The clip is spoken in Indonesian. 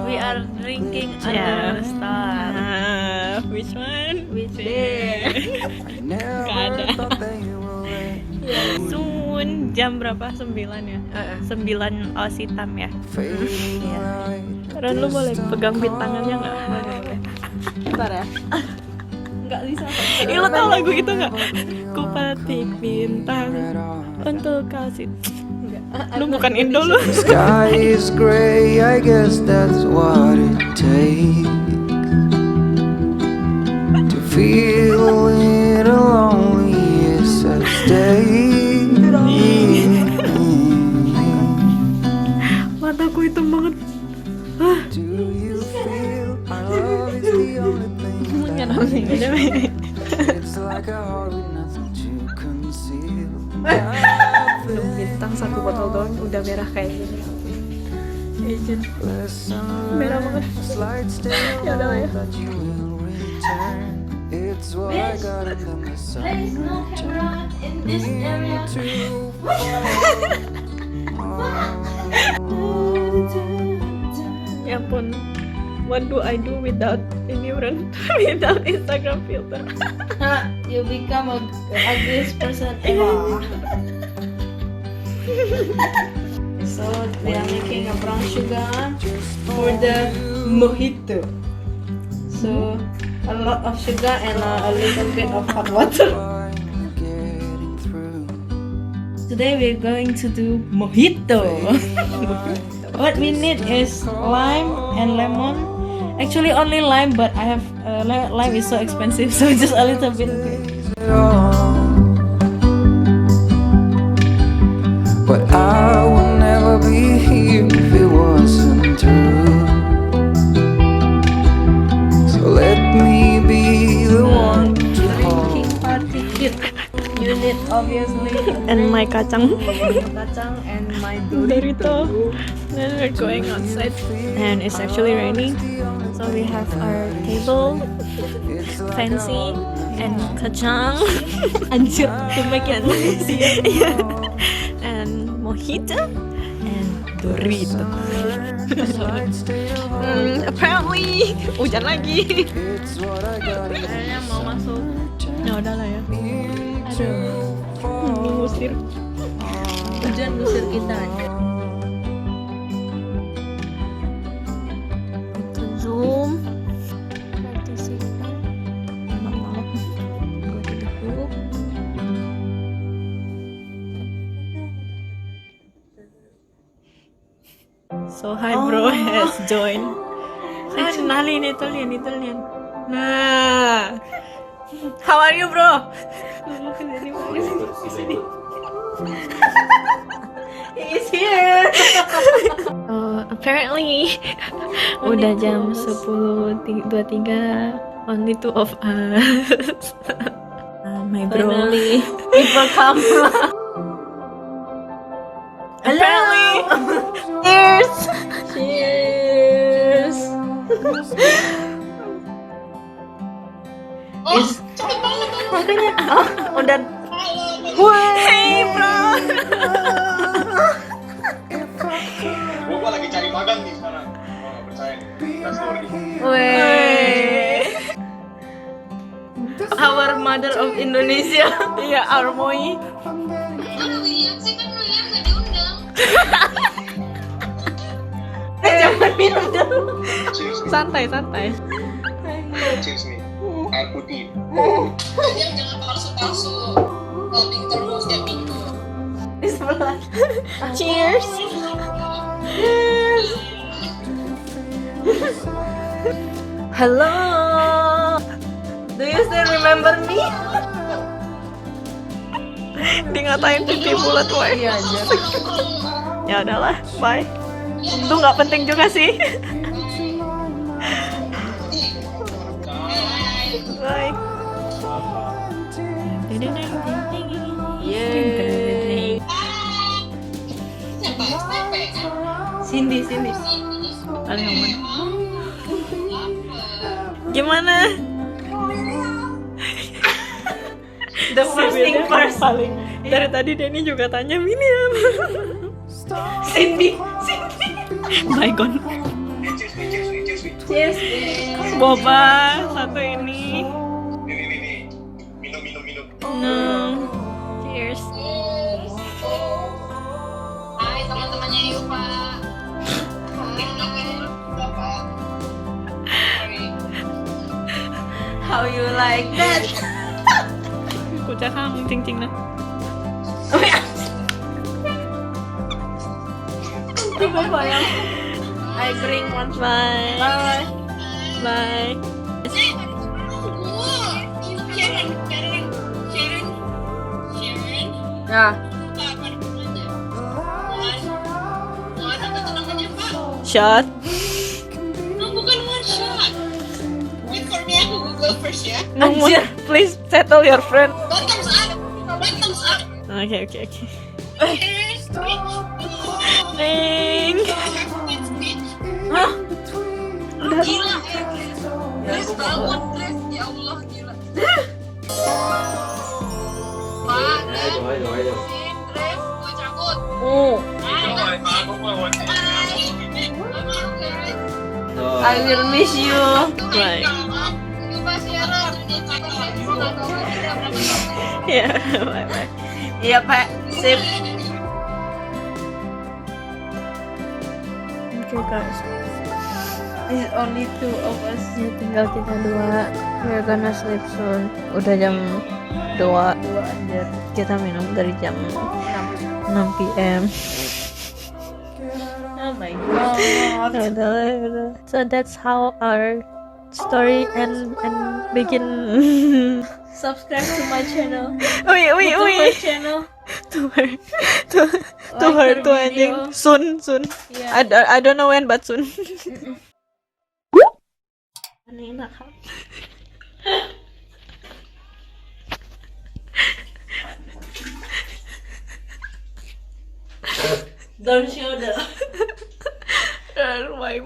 We are drinking under the star. Which one? Which there? Gak ada. Soon. Jam berapa? 9 ya? 9 Aussie time ya? Ran, lu boleh pegang beat tangannya gak? Bentar ya. Nggak bisa. Ih, lo tau lagu itu gak? Ku petik bintang untuk kasih. Lu bukan Indo lu. Sky is gray, I guess that's what it takes to feel it lonely as I stay. Mataku hitam banget. Do you feel our love is the only thing that it's like a heart with nothing to conceal. Belum bintang 1 botol doang udah merah kayak gini. Agent merah banget. Ya udah lah ya. It's what I got in the There is no camera in this area. Ya ampun. What do I do without ini Ran? Without Instagram filter. You become a ugliest person ever. So they are making a brown sugar for the mojito. So a lot of sugar and a little bit of hot water. Today we're going to do mojito. What we need is lime and lemon. Actually only lime, but I have lime is so expensive, so just a little bit. But I will never be here if it wasn't true. So let me be the one to hold. Drinking party kit. You need obviously And my kacang. kacang and my Dorito. Then we're going outside and it's actually raining. So we have our table, fancy, and kacang. Anjir, to make it fancy. And mojito and Dorito. Apparently hujan lagi. Kayaknya mau masuk. Ya udah lah ya. Aduh, mengusir. hujan ngusir kita. Itu Zoom. Partisipan. Malam-malam. Gue duduk dulu. So hi bro has joined. Saya kenalin itu lian. Nah, how are you bro? He is here. Apparently udah jam 10.23. Only 2 of us. My bro. Finally, people come. Apparently. Cheers. Cheers. Makanya udah. Hey bro. Gua lagi cari magang nih sekarang. Gua nggak percaya nih. That's story. Weh. Our mother of Indonesia. Iya, Armoy. William sih kan William gak diundang. Jangan minum dulu. Cheers nih. Santai. Cheers nih. Air putih. William jangan palsu-palsu. Loading terus tiap minggu. Di sebelah. Cheers. Hello. Do you still remember me? Dia ngatain pipi bulat woy. Iya aja. Ya udahlah, bye. Itu nggak penting juga sih. Bye. Yeay. Siapa? SMP kan? Cindy. Paling aman. Gimana? The first thing first. Paling. Dari tadi Denny juga tanya William. Cindy. Baygon. Cheers. Boba satu ini. Nih. Minum. No. Cheers. Hai teman-temannya Yupa. Bapak. How you like that? กูจะฆ่ามึงจริงๆนะ I bring one. Bye. Bye. Bye. Sharon. Ya. Apa namanya? One apa namanya Pak? Shot. Oh, bukan one shot. Wait for me, aku Google first ya. No, please settle your friend. One thumbs up. One thumbs up. Okay. Cheers. Ring. Hah? Gila. Please bangun, please. Ya Allah, gila. Pak, Grace, gue cabut. Oh, I will miss you. Bye. Ini Pak Sharon. Yeah. Bye. Iya Pak. Sip. Okay guys. It's only two of us. Ya tinggal kita dua. We're gonna sleep soon. Udah jam 2. Anjir. Kita minum dari jam 6 PM. Oh my god. Udah. So that's how our story and begin. Subscribe to my channel. Ui. To my channel. To her Like to her anjing. video. Soon. Yeah. I don't know when but soon. Aneh nakal. Don't show the. Bye.